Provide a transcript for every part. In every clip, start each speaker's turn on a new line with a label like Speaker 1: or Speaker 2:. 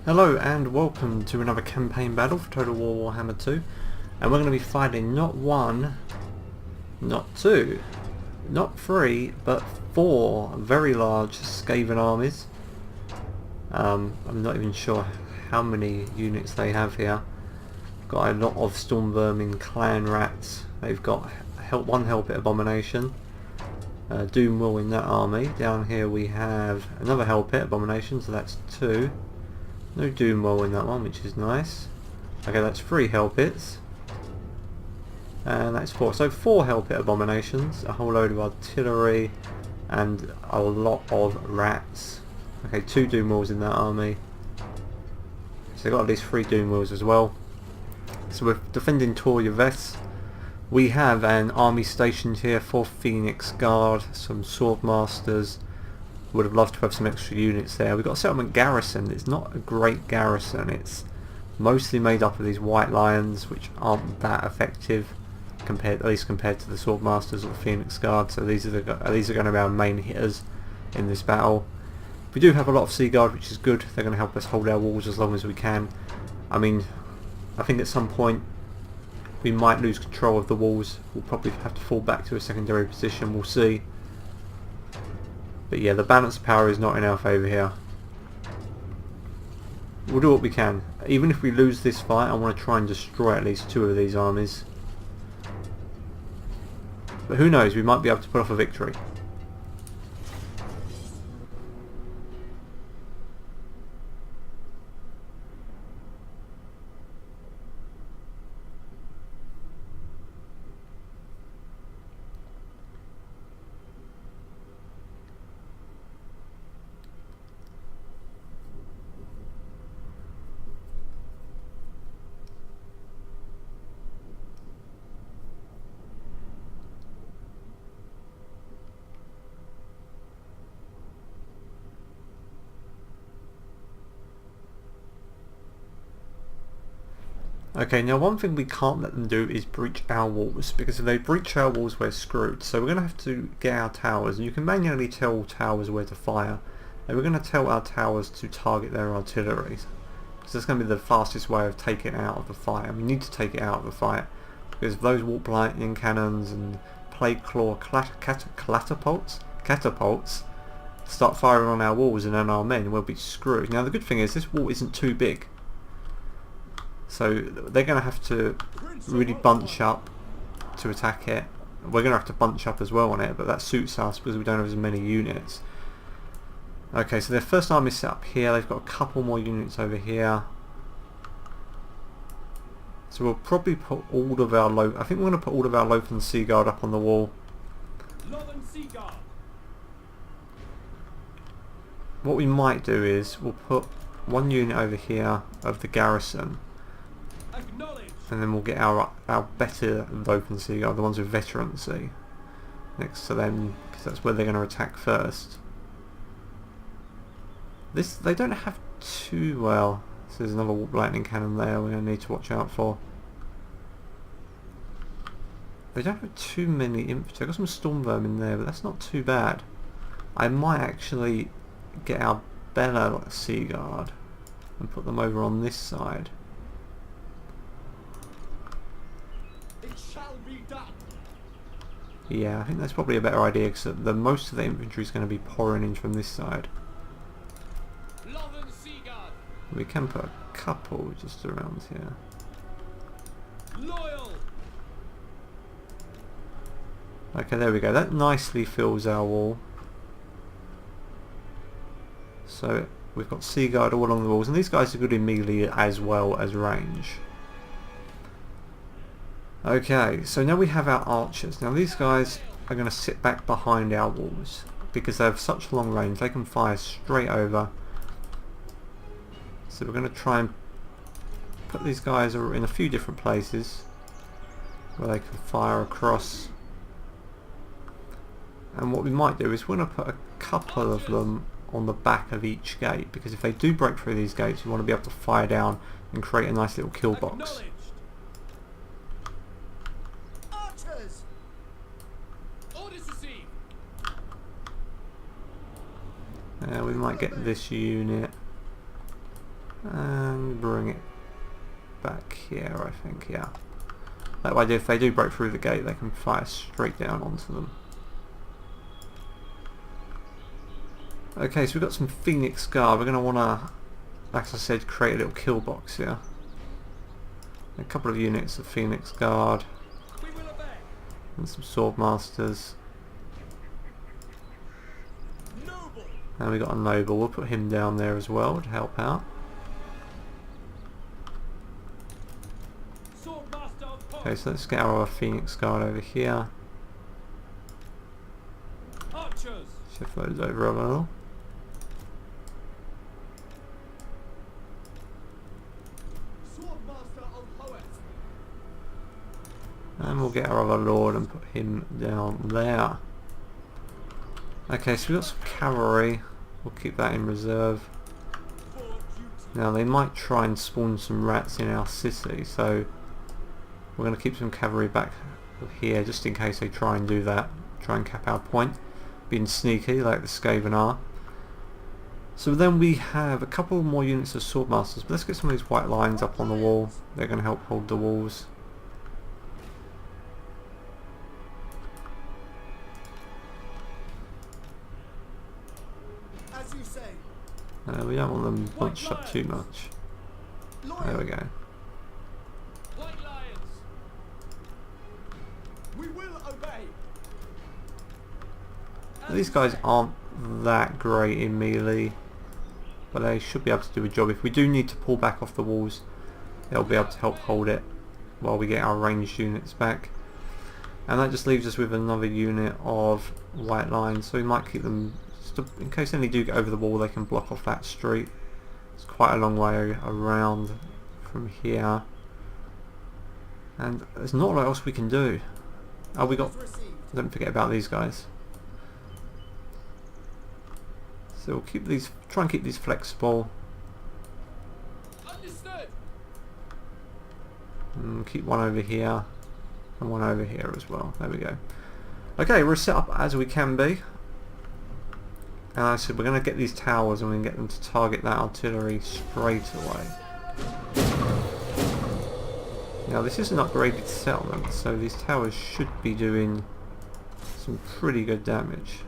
Speaker 1: Hello and welcome to another campaign battle for Total War Warhammer 2, and we're going to be fighting not one, not two, not three, but four very large Skaven armies. I'm not even sure how many units they have here. Got a lot of Storm Vermin clan rats. They've got one Hellpit Abomination, Doom Will in that army. Down here we have another Hellpit Abomination, so that's two. No Doom Will in that one, which is nice. Okay, that's 3 Hellpits. And that's 4. So 4 Hellpit Abominations, a whole load of artillery, and a lot of rats. Okay, 2 Doom Wills in that army. So they've got at least 3 Doom Wills as well. So we're defending Yvresse. We have an army stationed here for Phoenix Guard, some Swordmasters. Would have loved to have some extra units there. We've got a settlement garrison. It's not a great garrison. It's mostly made up of these white lions, which aren't that effective, at least compared to the Swordmasters or the Phoenix Guard. So these are going to be our main hitters in this battle. We do have a lot of Sea Guard, which is good. They're going to help us hold our walls as long as we can. I mean, I think at some point we might lose control of the walls. We'll probably have to fall back to a secondary position. We'll see. But yeah, the balance of power is not in our favour here. We'll do what we can. Even if we lose this fight, I want to try and destroy at least 2 of these armies. But who knows, we might be able to put off a victory. Okay, now one thing we can't let them do is breach our walls, because if they breach our walls we're screwed. So we're going to have to get our towers, and you can manually tell towers where to fire, and we're going to tell our towers to target their artillery, because that's going to be the fastest way of taking it out of the fight, and we need to take it out of the fight, because those warp lightning cannons and plague claw catapults start firing on our walls and on our men, we'll be screwed. Now the good thing is this wall isn't too big. So they're going to have to really bunch up to attack it. We're going to have to bunch up as well on it, but that suits us because we don't have as many units. Okay, so their first army is set up here. They've got a couple more units over here. So we'll probably put all of our I think we're going to put all of our Lothern Sea Guard up on the wall. What we might do is we'll put 1 unit over here of the garrison. And then we'll get our better Lothern Sea Guard, the ones with veterancy, next to them, because that's where they're going to attack first. They don't have too well. So there's another warp lightning cannon there we're going to need to watch out for. They don't have too many infantry. I've got some Storm Vermin there, but that's not too bad. I might actually get our Bella Sea Guard and put them over on this side. Yeah, I think that's probably a better idea, because most of the infantry is going to be pouring in from this side. We can put a couple just around here. Okay, there we go. That nicely fills our wall. So we've got Sea Guard all along the walls, and these guys are good in melee as well as range. Okay, so now we have our archers. Now these guys are going to sit back behind our walls because they have such long range. They can fire straight over. So we're going to try and put these guys in a few different places where they can fire across. And what we might do is we're going to put a couple of them on the back of each gate, because if they do break through these gates, we want to be able to fire down and create a nice little kill box. We might get this unit And bring it back here, I think, yeah. That way if they do break through the gate they can fire straight down onto them. Okay, so we've got some Phoenix Guard. We're going to want to, like I said, create a little kill box here. A couple of units of Phoenix Guard. And some Swordmasters. And we got a Noble. We'll put him down there as well to help out. Okay, so let's get our Phoenix Guard over here. Shift those over a little. And we'll get our other Lord and put him down there. Okay, so we've got some cavalry. We'll keep that in reserve. Now they might try and spawn some rats in our city, so we're going to keep some cavalry back here just in case they try and do that. Try and cap our point. Being sneaky like the Skaven are. So then we have a couple more units of Swordmasters, but let's get some of these white lines up on the wall. They're going to help hold the walls. We don't want them bunched up too much. There we go. These guys aren't that great in melee, but they should be able to do a job. If we do need to pull back off the walls, they'll be able to help hold it while we get our ranged units back. And that just leaves us with another unit of white lines, so we might keep them in case any do get over the wall. They can block off that street. It's quite a long way around from here, and there's not a lot else we can do. Oh, we got, don't forget about these guys. So we'll keep these, try and keep these flexible. And keep one over here and one over here as well. There we go. Okay, we're set up as we can be. And I said we're going to get these towers and we're going to get them to target that artillery straight away. Now this is an upgraded settlement, so these towers should be doing some pretty good damage.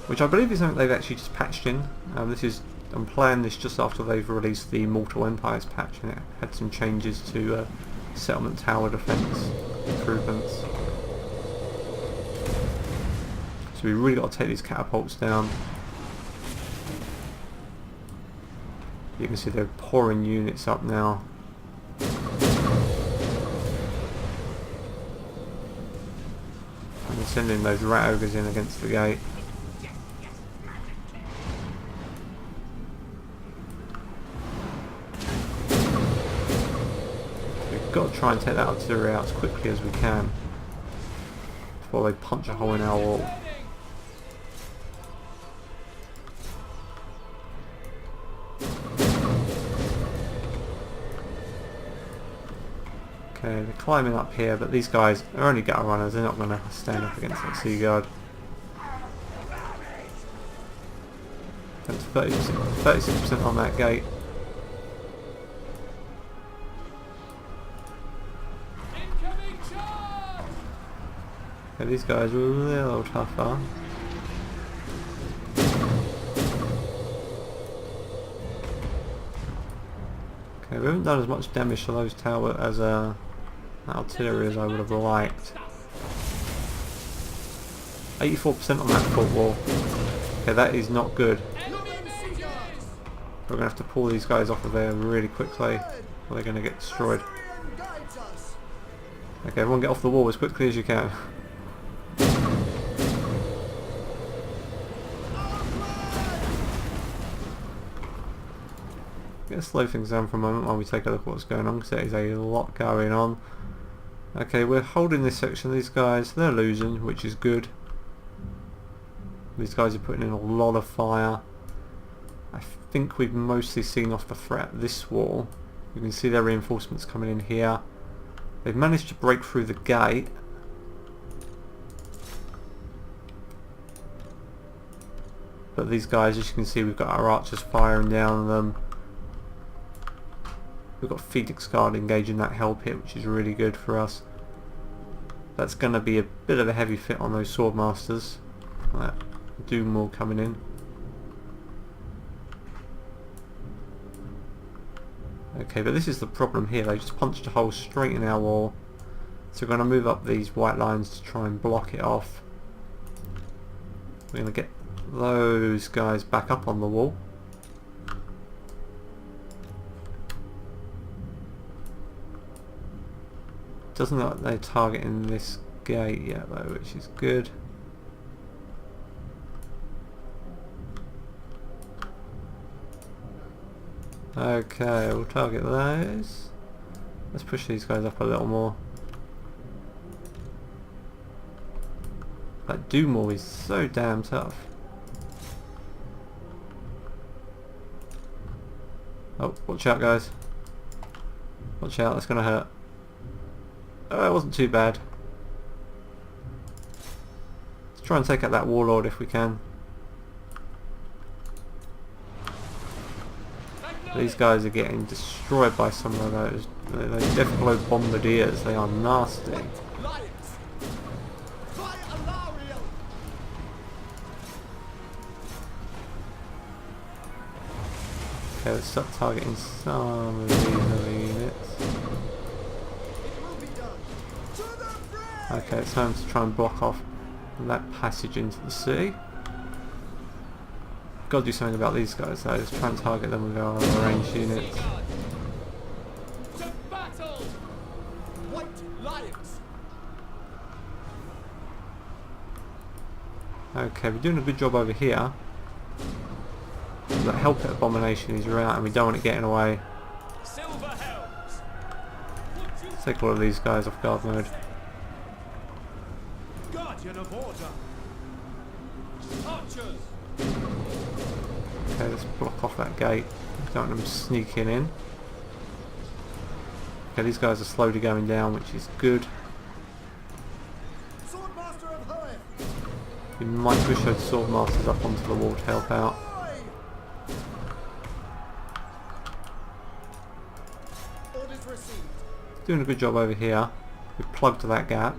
Speaker 1: Which I believe is something they've actually just patched in. I'm playing this just after they've released the Mortal Empires patch, and it had some changes to settlement tower defense improvements. So we really got to take these catapults down. You can see they're pouring units up now. And they're sending those rat ogres in against the gate. Got to try and take that artillery out as quickly as we can before they punch a hole in our wall. Okay, they're climbing up here, but these guys are only gutter runners. They're not going to stand up against that sea guard. That's 36% on that gate. Okay, these guys are a little tougher. Okay, we haven't done as much damage to those towers as artillery as I would have liked. 84% on that fort wall. Okay, that is not good. We're going to have to pull these guys off of there really quickly, or they're going to get destroyed. Okay, everyone get off the wall as quickly as you can. Let's slow things down for a moment while we take a look at what's going on, because there is a lot going on. Okay, we're holding this section. These guys, they're losing, which is good. These guys are putting in a lot of fire. I think we've mostly seen off the threat this wall. You can see their reinforcements coming in here. They've managed to break through the gate, But these guys, as you can see, we've got our archers firing down them. We've got Phoenix Guard engaging that hell pit, which is really good for us. That's going to be a bit of a heavy fit on those Swordmasters. That Doom Wall coming in. Okay, but this is the problem here. They just punched a hole straight in our wall. So we're going to move up these white lines to try and block it off. We're going to get those guys back up on the wall. Doesn't look like they're targeting this gate yet though, which is good. Okay, we'll target those. Let's push these guys up a little more. That Doom Wall is so damn tough. Oh, watch out guys. Watch out, that's gonna hurt. Oh, it wasn't too bad. Let's try and take out that Warlord if we can. These guys are getting destroyed by some of those. Those Deathglow Bombardiers, they are nasty. Okay, let's start targeting some of these other units. Okay, it's time to try and block off that passage into the sea. Got to do something about these guys though. Let's try and target them with our ranged units. Okay, we're doing a good job over here. That Hell Pit Abomination is around and we don't want it getting away. Let's take all of these guys off guard mode. Okay, let's block off that gate. Don't want them sneaking in. Okay, these guys are slowly going down, which is good. We might push those Swordmasters up onto the wall to help out. Doing a good job over here. We've plugged that gap.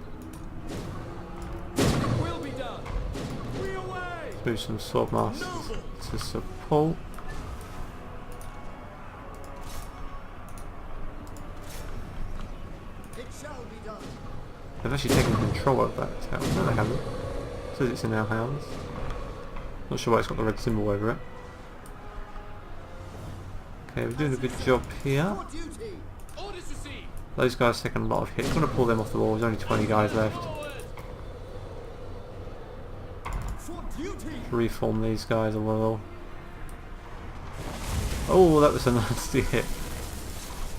Speaker 1: Let's move some Swordmasters to support. They've actually taken control of that tower. No, they haven't. It says it's in our hands. Not sure why it's got the red symbol over it. Okay, we're doing a good job here. Those guys taking a lot of hits. I'm going to pull them off the wall. There's only 20 guys left. Reform these guys a little. Oh, that was a nasty hit.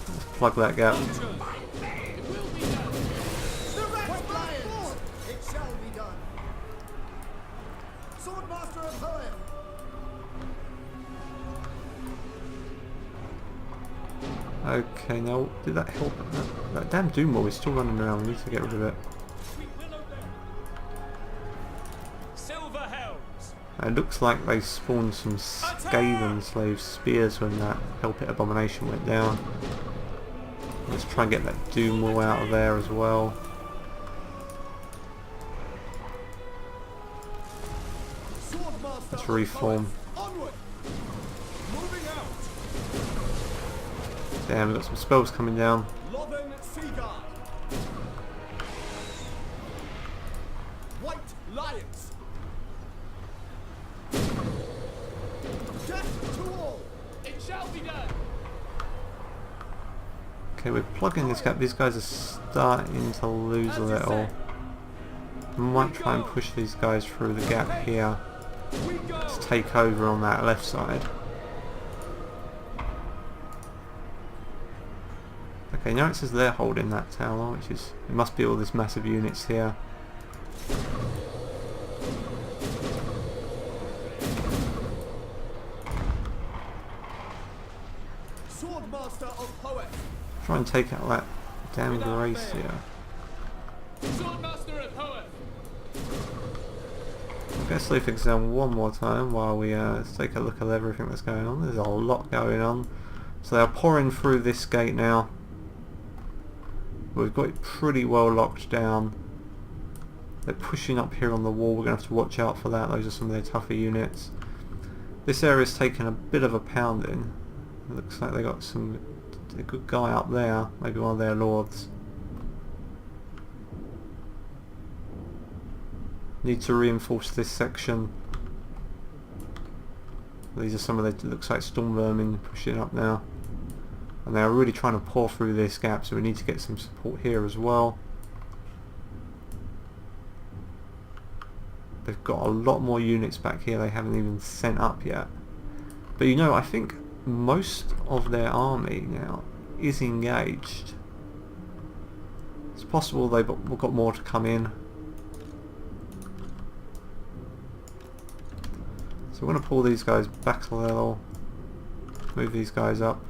Speaker 1: Let's plug that gap. Okay, now did that help? That damn Doom Wall is still running around. We need to get rid of it. It looks like they spawned some Skaven slave spears when that Hell Pit Abomination went down. Let's try and get that Doom Wall out of there as well. Let's reform. Damn, we've got some spells coming down.
Speaker 2: White lions. It shall be done.
Speaker 1: Okay, we're plugging this gap. These guys are starting to lose a little. We might try and push these guys through the gap here to take over on that left side. Okay, now it says they're holding that tower, which is, it must be all this massive units here.
Speaker 2: Swordmaster of Poet.
Speaker 1: Try and take out that damn Yvresse here.
Speaker 2: Swordmaster of Poet.
Speaker 1: Let's leave things down one more time while we take a look at everything that's going on. There's a lot going on. So they're pouring through this gate now. We've got it pretty well locked down. They're pushing up here on the wall. We're going to have to watch out for that. Those are some of their tougher units. This area's taken a bit of a pounding. It looks like they got a good guy up there. Maybe one of their lords. Need to reinforce this section. These are some of the, looks like storm vermin pushing up now. And they're really trying to pour through this gap, so we need to get some support here as well. They've got a lot more units back here they haven't even sent up yet. But you know, I think most of their army now is engaged. It's possible they've got more to come in. So we're going to pull these guys back a little, move these guys up.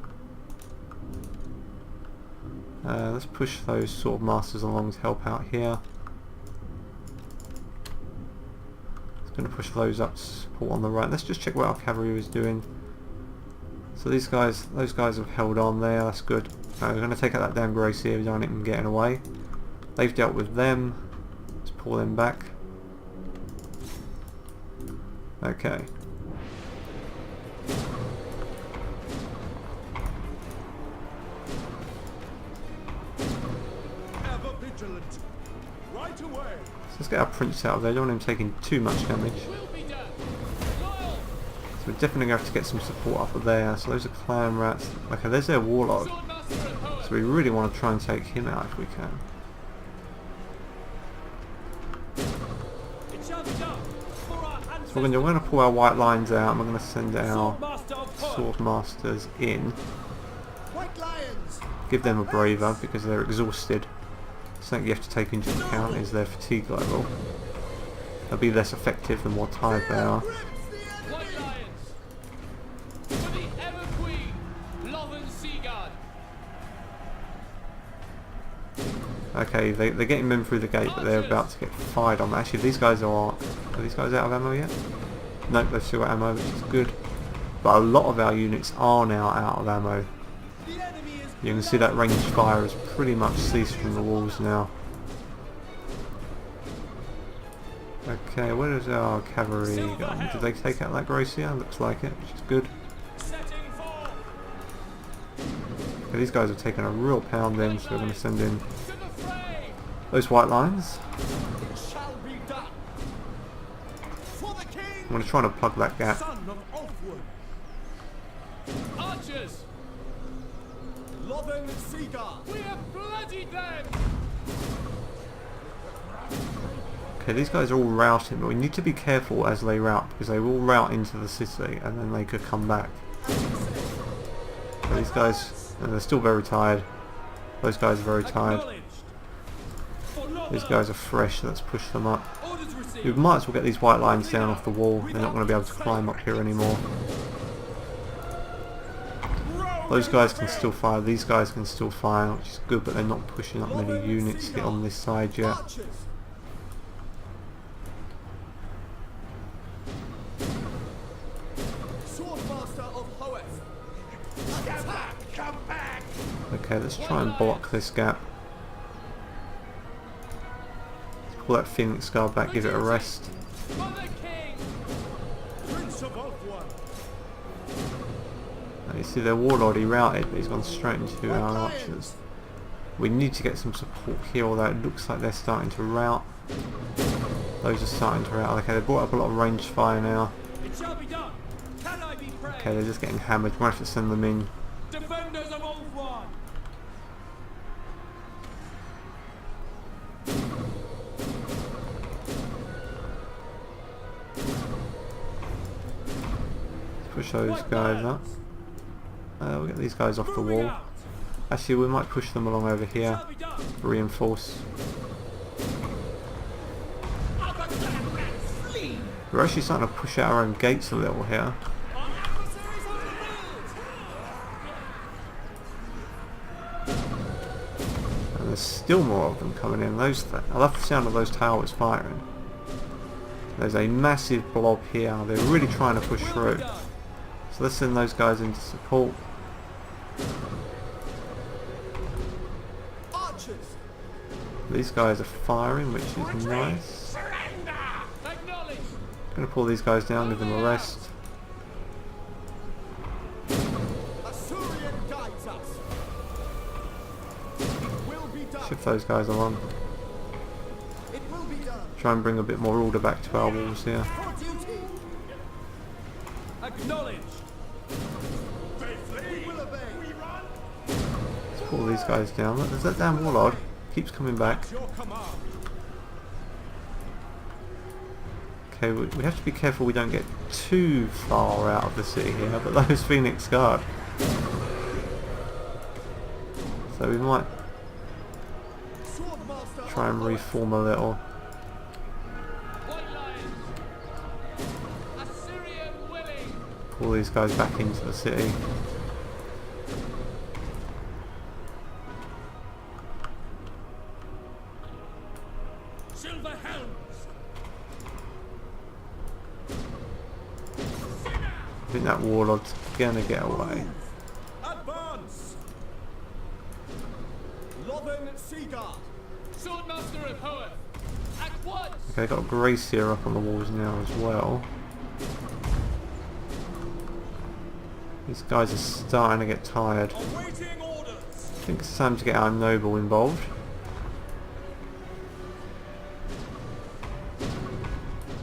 Speaker 1: Let's push those sword masters along to help out here. Just going to push those up to support on the right. Let's just check what our cavalry is doing. So these guys, those guys have held on there. That's good. We're going to take out that damn Gracie here. We don't want him getting away. They've dealt with them. Let's pull them back. Okay.
Speaker 2: Ever vigilant. Right away.
Speaker 1: So let's get our prince out of there. Don't want him taking too much damage.
Speaker 2: Will be done. Loyal.
Speaker 1: So we're definitely going to have to get some support up of there. So those are clan rats. Okay, there's their warlord.
Speaker 2: Swordmaster and poet.
Speaker 1: So we really want to try and take him out if we can.
Speaker 2: It shall be done. For our
Speaker 1: So we're going to pull our white lines out and we're going to send our
Speaker 2: Swordmaster of poet.
Speaker 1: sword masters in.
Speaker 2: White lions.
Speaker 1: Give them a braver because they're exhausted. Something you have to take into account is their fatigue level. They'll be less effective the more tired they are.
Speaker 2: White lions. For the ever queen. Loven Seaguard.
Speaker 1: Okay, they're getting men through the gate, but they're about to get fired on. Actually, these guys are these guys out of ammo yet? Nope, they've still got ammo, which is good. But a lot of our units are now out of ammo.
Speaker 2: The enemy is
Speaker 1: You can see that ranged fire has pretty much ceased from the walls now. Okay, where does our cavalry go? Did they take out that Gracia? Looks like it, which is good.
Speaker 2: setting forth.
Speaker 1: Okay, these guys have taken a real pound in, so we're going to send in
Speaker 2: To the fray.
Speaker 1: those white lines.
Speaker 2: It shall be done. For the king.
Speaker 1: I'm going to try and plug that gap.
Speaker 2: Son of Ulfwood. Archers. Loven Seaguard. We have bloodied them.
Speaker 1: Okay, these guys are all routing, but we need to be careful as they rout, because they will rout into the city and then they could come back. So these guys, they're still very tired. Those guys are very tired. These guys are fresh, so let's push them up.
Speaker 2: Orders received.
Speaker 1: We might as well get these white lines down off the wall. They're not going to be able to climb up here anymore. Those guys can still fire, these guys can still fire, which is good, but they're not pushing up many units here on this side yet.
Speaker 2: Archers. Swordmaster of poet. Attack! Come back!
Speaker 1: Okay, let's try and block this gap. Let's pull that Phoenix Guard back, give it a rest.
Speaker 2: For the king. Prince of Ulfwood.
Speaker 1: You see their warlord, he routed, but he's gone straight into our archers. We need to get some support here, although it looks like they're starting to rout. Those are starting to rout. Okay, they brought up a lot of ranged fire now.
Speaker 2: It shall be done. Can I be praised?
Speaker 1: Okay, they're just getting hammered. We're going to have to send them in.
Speaker 2: Defenders of Ulfwood.
Speaker 1: Push those guys up. We'll get these guys off the wall. Actually, we might push them along over here.
Speaker 2: Shall be done.
Speaker 1: Reinforce. We're actually starting to push out our own gates a little here.
Speaker 2: Our adversaries on the field.
Speaker 1: And there's still more of them coming in. I love the sound of those towers firing. There's a massive blob here. They're really trying to push through. So let's send those guys in to support.
Speaker 2: Archers.
Speaker 1: These guys are firing, which is nice.
Speaker 2: Acknowledge.
Speaker 1: Gonna pull these guys down, give them a rest.
Speaker 2: Assyrian guides us. It will be done.
Speaker 1: Shift those guys along.
Speaker 2: It will be done.
Speaker 1: Try and bring a bit more order back to our walls here.
Speaker 2: For duty. Acknowledge. We will obey. We run.
Speaker 1: Let's pull these guys down. Look, there's that damn warlord. Keeps coming back.
Speaker 2: Your command.
Speaker 1: Okay, we have to be careful we don't get too far out of the city here, but those Phoenix Guard. So we might
Speaker 2: Swordmaster.
Speaker 1: try and reform a little.
Speaker 2: White lions. Assyrian willing.
Speaker 1: Pull these guys back into the city.
Speaker 2: Silver helms.
Speaker 1: I think that warlord's gonna get away.
Speaker 2: Advance. Lothern Seaguard. Swordmaster of Hoeth. At once.
Speaker 1: Okay, got Grace here up on the walls now as well. These guys are starting to get tired.
Speaker 2: Awaiting orders.
Speaker 1: I think it's time to get our noble involved.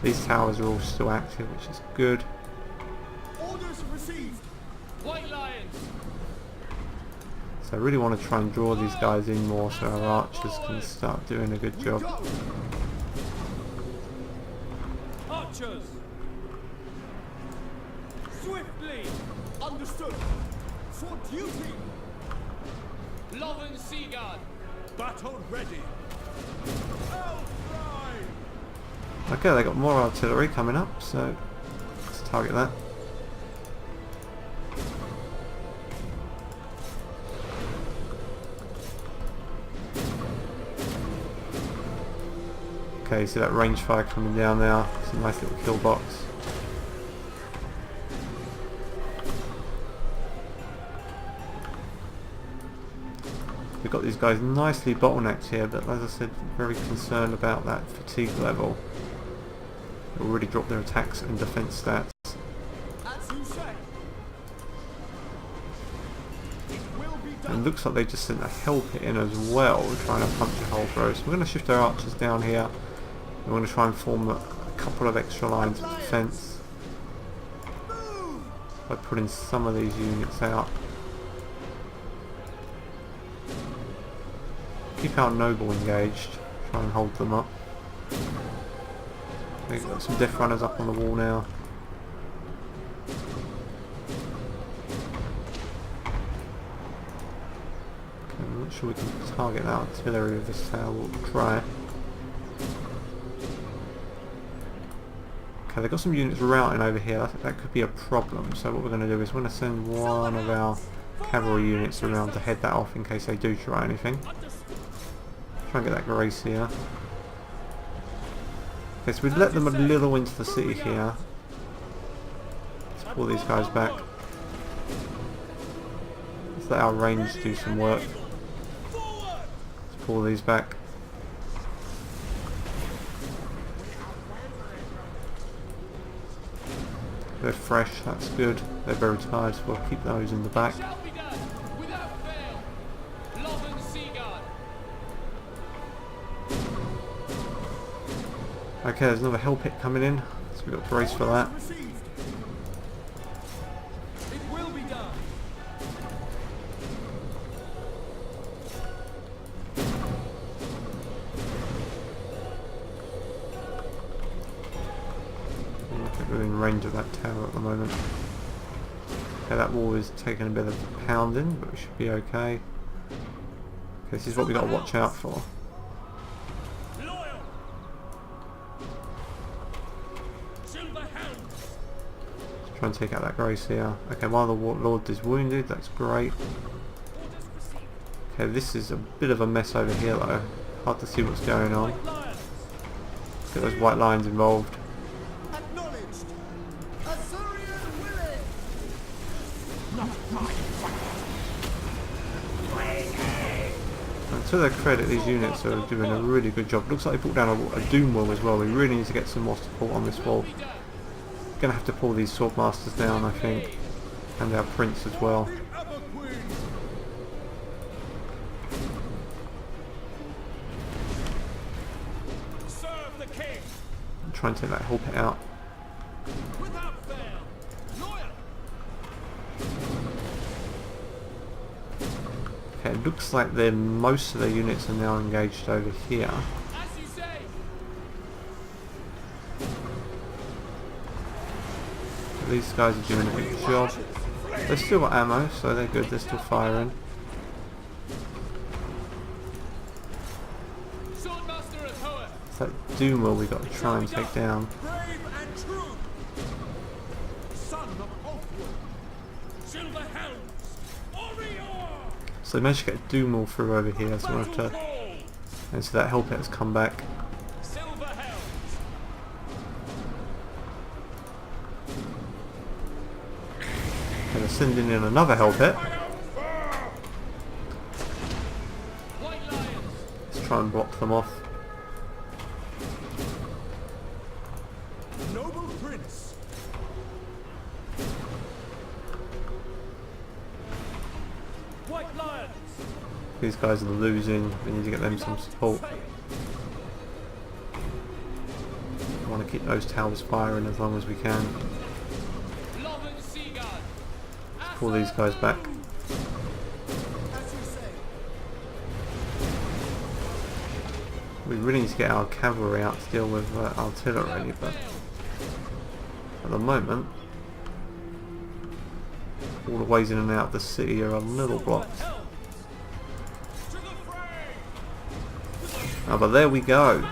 Speaker 1: These towers are all still active, which is good.
Speaker 2: Orders received. White lions.
Speaker 1: So I really want to try and draw these guys in more so our archers can start doing a good job.
Speaker 2: Go. Archers. Swiftly. Understood. For duty. Lothern Seaguard. Battle ready. Outline.
Speaker 1: Okay, they got more artillery coming up, so let's target that. Okay, see that range fire coming down now. It's a nice little kill box. We've got these guys nicely bottlenecked here, but as I said, very concerned about that fatigue level. It'll really drop their attacks and defense stats.
Speaker 2: As you say. It will be
Speaker 1: And
Speaker 2: done.
Speaker 1: it looks like they just sent a hell pit in as well, trying to punch a hole through. So we're going to shift our archers down here. We're going to try and form a couple of extra lines of defense
Speaker 2: Move.
Speaker 1: by putting some of these units out. Keep our noble engaged, try and hold them up. They've got some death runners up on the wall now. Okay, I'm not sure we can target that artillery with this tower, we'll try. Okay, they've got some units routing over here, that could be a problem. So what we're going to do is we're going to send one of our cavalry units around to head that off in case they do try anything. Try and get that Grace here. Okay, so we've let them a little into the city here. Let's pull these guys back. Let's let our range do some work. Let's pull these back. They're fresh, that's good. They're very tired, so we'll keep those in the back.
Speaker 2: Shall be done. Without fail. Lothern Seaguard.
Speaker 1: Okay, there's another hell pit coming in, so we've got to brace for that.
Speaker 2: Orders received. It will be done.
Speaker 1: I think we're in range of that tower at the moment. Okay, that wall is taking a bit of pounding, but we should be okay. Okay, this is what we got to watch out for.
Speaker 2: Loyal. Silver helms.
Speaker 1: Let's try and take out that Grace here. Okay, while the Lord is wounded, that's great.
Speaker 2: Orders received.
Speaker 1: Okay, this is a bit of a mess over here though. Hard to see what's going on.
Speaker 2: White lions.
Speaker 1: Get those white lions involved. to their credit, these units are doing a really good job. Looks like they put down a doom wall as well. We really need to get some more support on this wall. Gonna have to pull these swordmasters down, I think, and our prince as well. Try and take that whole pit out. Okay, it looks like most of their units are now engaged over here. These guys are doing a good job. They've still got ammo, so they're good. They're still firing. It's that doom wall we got to try and take down. So they managed to get doom wall through over here, so we'll have to, and so that hell pit has come back. And they're sending in another hell pit. Let's try and block them off.
Speaker 2: Noble Prince. White Lions.
Speaker 1: These guys are losing. We need to get them some support. I want to keep those towers firing as long as we can. Pull these guys back. We really need to get our cavalry out to deal with artillery, but at the moment all the ways in and out of the city are a little blocked. Oh, but there we go.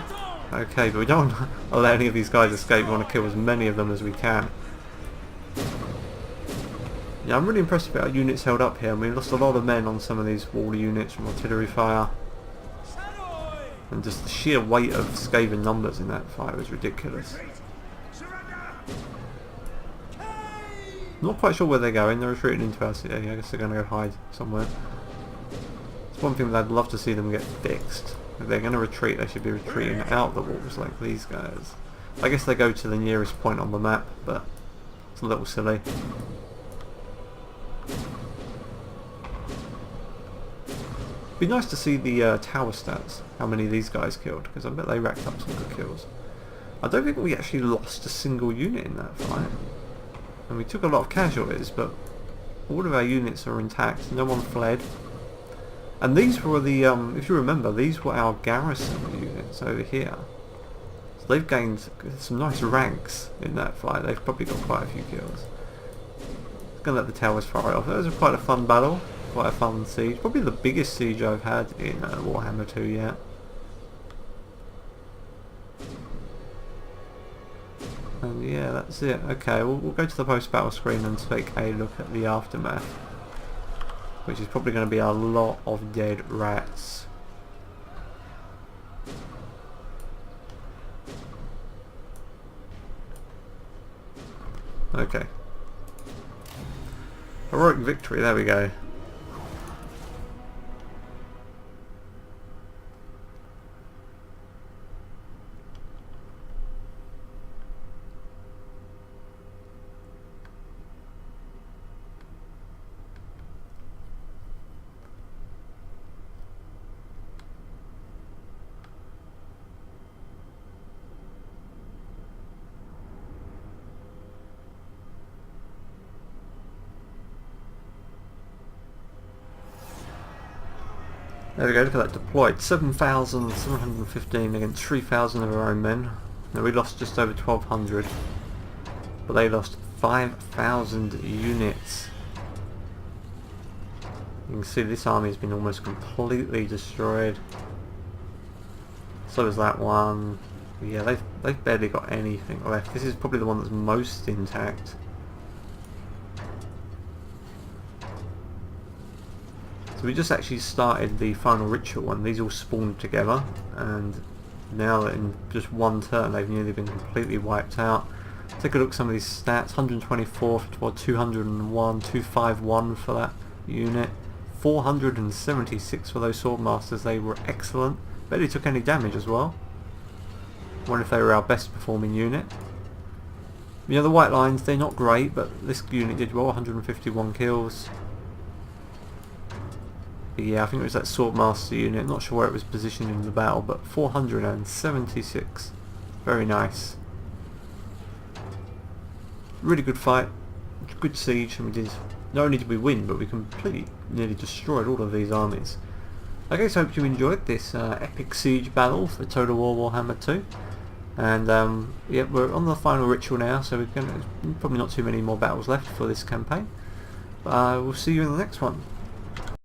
Speaker 1: Okay, but we don't allow any of these guys to escape. We want to kill as many of them as we can. Yeah, I'm really impressed with our units held up here. We lost a lot of men on some of these wall units from artillery fire. And just the sheer weight of Skaven numbers in that fight was ridiculous. Not quite sure where they're going. They're retreating into our city. I guess they're going to go hide somewhere. It's one thing that I'd love to see them get fixed. If they're going to retreat, they should be retreating out the walls like these guys. I guess they go to the nearest point on the map, but it's a little silly. It'd be nice to see the tower stats, how many these guys killed, because I bet they racked up some good kills. I don't think we actually lost a single unit in that fight. And we took a lot of casualties, but all of our units are intact, no one fled. And these were the, if you remember, these were our garrison units over here. So they've gained some nice ranks in that fight. They've probably got quite a few kills. I'm going to let the towers fire off. That was quite a fun battle. Quite a fun siege. Probably the biggest siege I've had in Warhammer 2 yet. And yeah, that's it. Okay, we'll go to the post-battle screen and take a look at the aftermath. Which is probably going to be a lot of dead rats. Okay. Heroic victory, there we go. There we go, look at that deployed. 7,715 against 3,000 of our own men. Now we lost just over 1,200. But they lost 5,000 units. You can see this army has been almost completely destroyed. So is that one. Yeah, they've barely got anything left. This is probably the one that's most intact. So we just actually started the final ritual and these all spawned together, and now in just one turn they've nearly been completely wiped out. Take a look at some of these stats. 124 for 201, 251 for that unit, 476 for those Swordmasters. They were excellent. Barely took any damage as well. Wonder if they were our best performing unit. You know, the White Lines, they're not great, but this unit did well, 151 kills. But yeah, I think it was that Swordmaster unit, not sure where it was positioned in the battle, but 476. Very nice. Really good fight, good siege, and we did, not only did we win, but we completely, nearly destroyed all of these armies. Okay, so I hope you enjoyed this epic siege battle for Total War Warhammer 2. And yeah, we're on the final ritual now, so we're probably not too many more battles left for this campaign. But we'll see you in the next one.